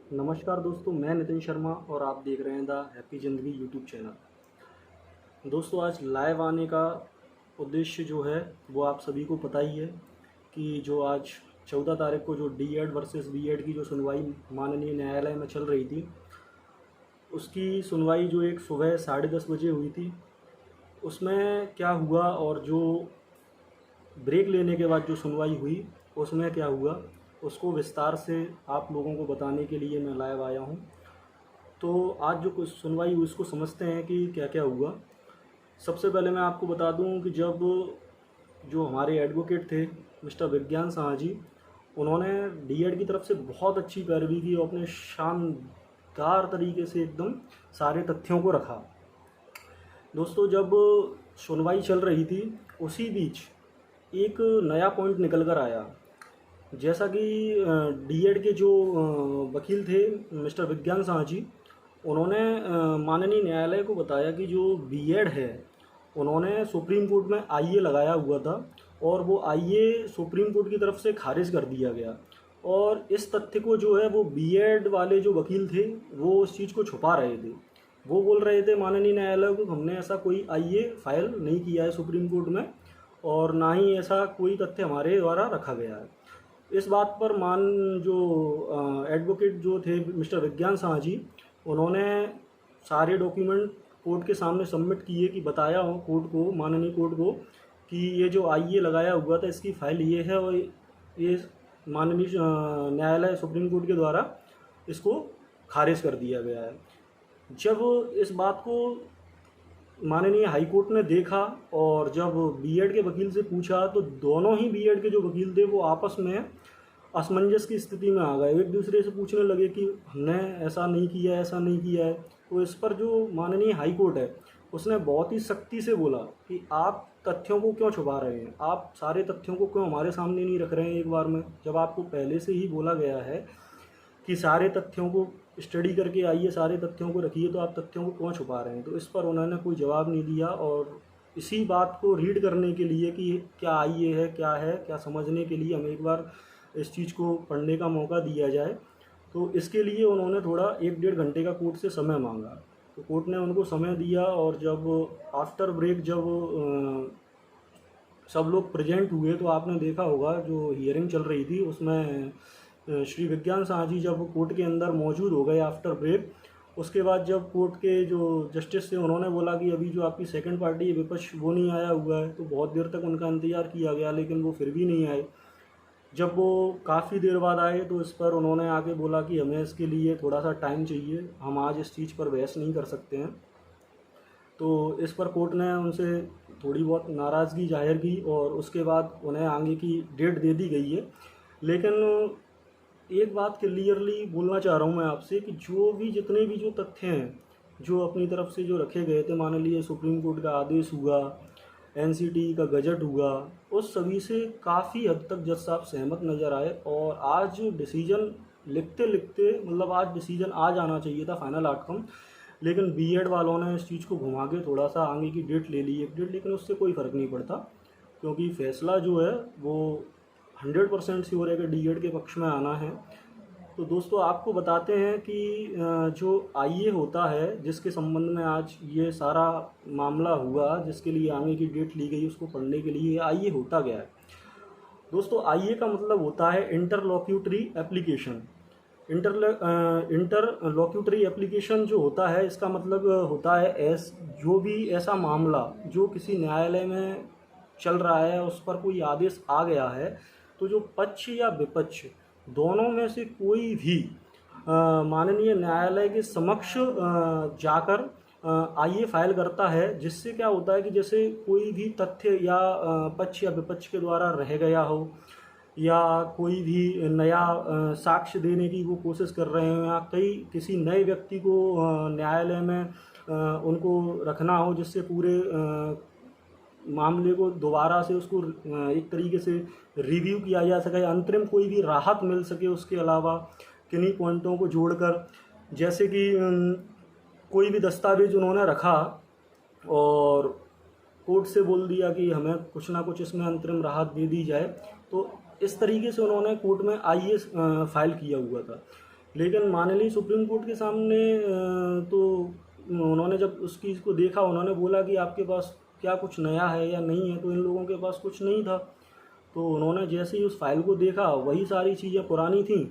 नमस्कार दोस्तों, मैं नितिन शर्मा और आप देख रहे हैं द हैप्पी ज़िंदगी यूट्यूब चैनल। दोस्तों, आज लाइव आने का उद्देश्य जो है वो आप सभी को पता ही है कि जो आज 14 तारीख को जो डी.एड वर्सेस बी.एड की जो सुनवाई माननीय न्यायालय में चल रही थी, उसकी सुनवाई जो एक सुबह 10:30 बजे हुई थी, उसमें क्या हुआ और जो ब्रेक लेने के बाद जो सुनवाई हुई उसमें क्या हुआ, उसको विस्तार से आप लोगों को बताने के लिए मैं लाइव आया हूँ। तो आज जो कुछ सुनवाई हुई उसको समझते हैं कि क्या क्या हुआ। सबसे पहले मैं आपको बता दूं कि जब जो हमारे एडवोकेट थे मिस्टर विज्ञान शाह जी, उन्होंने डी.एड की तरफ से बहुत अच्छी पैरवी की और अपने शानदार तरीके से एकदम सारे तथ्यों को रखा। दोस्तों, जब सुनवाई चल रही थी उसी बीच एक नया पॉइंट निकल कर आया। जैसा कि डी.एड के जो वकील थे मिस्टर विज्ञान शाह जी, उन्होंने माननीय न्यायालय को बताया कि जो बी.एड है, उन्होंने सुप्रीम कोर्ट में आईए लगाया हुआ था और वो आईए सुप्रीम कोर्ट की तरफ से खारिज कर दिया गया। और इस तथ्य को जो है वो बी.एड वाले जो वकील थे वो उस चीज़ को छुपा रहे थे। वो बोल रहे थे माननीय न्यायालय को, हमने ऐसा कोई आईए फाइल नहीं किया है सुप्रीम कोर्ट में और ना ही ऐसा कोई तथ्य हमारे द्वारा रखा गया है। इस बात पर जो एडवोकेट जो थे मिस्टर विज्ञान शाह जी, उन्होंने सारे डॉक्यूमेंट कोर्ट के सामने सबमिट किए कि बताया हो कोर्ट को, माननीय कोर्ट को, कि ये जो आईए लगाया हुआ था इसकी फाइल ये है और ये माननीय न्यायालय सुप्रीम कोर्ट के द्वारा इसको खारिज कर दिया गया है। जब इस बात को माननीय हाई कोर्ट ने देखा और जब बी.एड के वकील से पूछा तो दोनों ही बी.एड के जो वकील थे वो आपस में असमंजस की स्थिति में आ गए। एक दूसरे से पूछने लगे कि हमने ऐसा नहीं किया है, ऐसा नहीं किया है। तो इस पर जो माननीय हाई कोर्ट है उसने बहुत ही सख्ती से बोला कि आप तथ्यों को क्यों छुपा रहे हैं, आप सारे तथ्यों को क्यों हमारे सामने नहीं रख रहे हैं एक बार में, जब आपको पहले से ही बोला गया है कि सारे तथ्यों को स्टडी करके आइए, सारे तथ्यों को रखिए, तो आप तथ्यों को क्यों छुपा रहे हैं। तो इस पर उन्होंने कोई जवाब नहीं दिया और इसी बात को रीड करने के लिए कि क्या आईए है, क्या समझने के लिए हमें एक बार इस चीज़ को पढ़ने का मौका दिया जाए। तो इसके लिए उन्होंने थोड़ा 1-1.5 घंटे का कोर्ट से समय मांगा। तो कोर्ट ने उनको समय दिया और जब आफ्टर ब्रेक जब सब लोग प्रेजेंट हुए तो आपने देखा होगा जो हियरिंग चल रही थी उसमें श्री विज्ञान शाह जी जब कोर्ट के अंदर मौजूद हो गए आफ्टर ब्रेक, उसके बाद जब कोर्ट के जो जस्टिस थे उन्होंने बोला कि अभी जो आपकी सेकंड पार्टी है विपक्ष वो नहीं आया हुआ है। तो बहुत देर तक उनका इंतज़ार किया गया लेकिन वो फिर भी नहीं आए। जब वो काफ़ी देर बाद आए तो इस पर उन्होंने आके बोला कि हमें इसके लिए थोड़ा सा टाइम चाहिए, हम आज इस चीज़ पर बहस नहीं कर सकते हैं। तो इस पर कोर्ट ने उनसे थोड़ी बहुत नाराज़गी जाहिर की और उसके बाद उन्हें आगे की डेट दे दी गई है। लेकिन एक बात क्लियरली बोलना चाह रहा हूँ मैं आपसे कि जो भी जितने भी जो तथ्य हैं जो अपनी तरफ से जो रखे गए थे, मान लीजिए सुप्रीम कोर्ट का आदेश हुआ, एनसीटी का गजट हुआ, उस सभी से काफ़ी हद तक जज साहब सहमत नज़र आए और आज डिसीजन लिखते लिखते मतलब आज डिसीजन आ जाना चाहिए था फाइनल आउटकम, लेकिन बी.एड वालों ने इस चीज़ को घुमा के थोड़ा सा आगे की डेट ले ली, एक डेट, लेकिन उससे कोई फ़र्क नहीं पड़ता क्योंकि फैसला जो है वो 100% श्योर है कि डी.एड के पक्ष में आना है। तो दोस्तों, आपको बताते हैं कि जो आईए होता है जिसके संबंध में आज ये सारा मामला हुआ, जिसके लिए आगे की डेट ली गई, उसको पढ़ने के लिए आईए होता गया है। दोस्तों, आईए का मतलब होता है इंटरलॉक्यूटरी एप्लीकेशन। इंटरलॉक्यूटरी एप्लीकेशन जो होता है इसका मतलब होता है जो भी ऐसा मामला जो किसी न्यायालय में चल रहा है उस पर कोई आदेश आ गया है, तो जो पक्ष या विपक्ष दोनों में से कोई भी माननीय न्यायालय के समक्ष जाकर आईए फाइल करता है, जिससे क्या होता है कि जैसे कोई भी तथ्य या पक्ष या विपक्ष के द्वारा रह गया हो या कोई भी नया साक्ष्य देने की वो कोशिश कर रहे हो या किसी नए व्यक्ति को न्यायालय में उनको रखना हो जिससे पूरे मामले को दोबारा से उसको एक तरीके से रिव्यू किया जा सके, अंतरिम कोई भी राहत मिल सके उसके अलावा किन्हीं पॉइंटों को जोड़कर, जैसे कि कोई भी दस्तावेज उन्होंने रखा और कोर्ट से बोल दिया कि हमें कुछ ना कुछ इसमें अंतरिम राहत दे दी जाए, तो इस तरीके से उन्होंने कोर्ट में आईए फाइल किया हुआ था। लेकिन माननीय सुप्रीम कोर्ट के सामने तो उन्होंने जब उसकी इसको देखा, उन्होंने बोला कि आपके पास क्या कुछ नया है या नहीं है, तो इन लोगों के पास कुछ नहीं था। तो उन्होंने जैसे ही उस फाइल को देखा, वही सारी चीज़ें पुरानी थीं,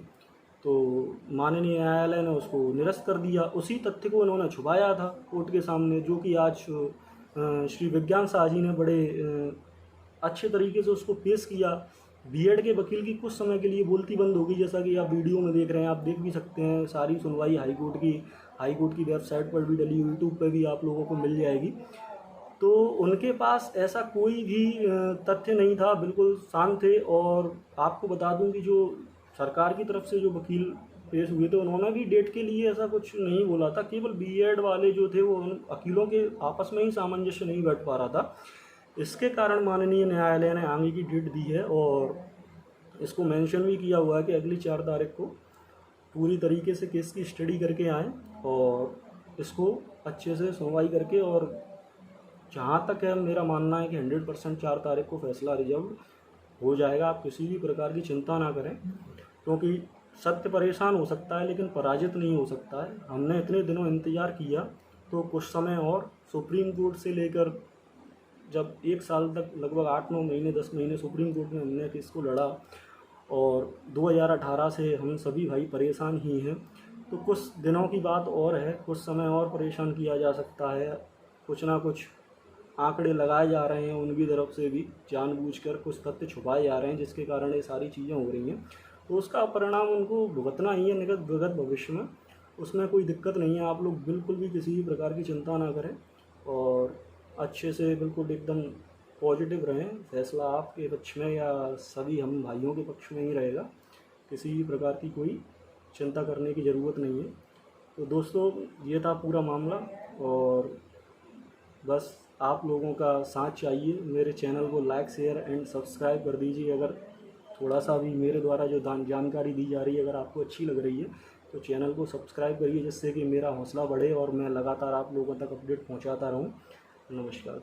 तो माननीय न्यायालय ने उसको निरस्त कर दिया। उसी तथ्य को उन्होंने छुपाया था कोर्ट के सामने, जो कि आज श्री विज्ञान शाह जी ने बड़े अच्छे तरीके से उसको पेश किया। बीएड के वकील की कुछ समय के लिए बोलती बंद हो गई, जैसा कि आप वीडियो में देख रहे हैं, आप देख भी सकते हैं। सारी सुनवाई हाईकोर्ट की वेबसाइट पर भी डली, यूट्यूब पर भी आप लोगों को मिल जाएगी। तो उनके पास ऐसा कोई भी तथ्य नहीं था, बिल्कुल शांत थे। और आपको बता दूं कि जो सरकार की तरफ से जो वकील पेश हुए थे, उन्होंने भी डेट के लिए ऐसा कुछ नहीं बोला था। केवल बीएड वाले जो थे, वो उन वकीलों के आपस में ही सामंजस्य नहीं बैठ पा रहा था। इसके कारण माननीय न्यायालय ने आगे की डेट दी है, और इसको मेंशन भी किया हुआ है कि अगली 4 तारीख को पूरी तरीके से केस की स्टडी करके आएँ और इसको अच्छे से सुनवाई करके, और जहाँ तक है मेरा मानना है कि 100% 4 तारीख को फैसला रिजर्व हो जाएगा। आप किसी भी प्रकार की चिंता ना करें, क्योंकि सत्य परेशान हो सकता है लेकिन पराजित नहीं हो सकता है। हमने इतने दिनों इंतज़ार किया, तो कुछ समय और सुप्रीम कोर्ट से लेकर जब 1 साल तक, लगभग 8-9 महीने 10 महीने सुप्रीम कोर्ट में हमने केस को लड़ा, और 2018 से हम सभी भाई परेशान ही हैं। तो कुछ दिनों की बात और है, कुछ समय और परेशान किया जा सकता है। कुछ ना कुछ आंकड़े लगाए जा रहे हैं उनकी तरफ से भी, जानबूझकर कुछ तथ्य छुपाए जा रहे हैं, जिसके कारण ये सारी चीज़ें हो रही हैं। तो उसका परिणाम उनको भुगतना ही है विगत भविष्य में, उसमें कोई दिक्कत नहीं है। आप लोग बिल्कुल भी किसी भी प्रकार की चिंता ना करें, और अच्छे से बिल्कुल एकदम पॉजिटिव रहें। फैसला आपके पक्ष में या सभी हम भाइयों के पक्ष में ही रहेगा। किसी भी प्रकार की कोई चिंता करने की ज़रूरत नहीं है। तो दोस्तों, ये था पूरा मामला, और बस आप लोगों का साथ चाहिए। मेरे चैनल को लाइक, शेयर एंड सब्सक्राइब कर दीजिए। अगर थोड़ा सा भी मेरे द्वारा जो जानकारी दी जा रही है अगर आपको अच्छी लग रही है, तो चैनल को सब्सक्राइब करिए, जिससे कि मेरा हौसला बढ़े और मैं लगातार आप लोगों तक अपडेट पहुंचाता रहूं। नमस्कार।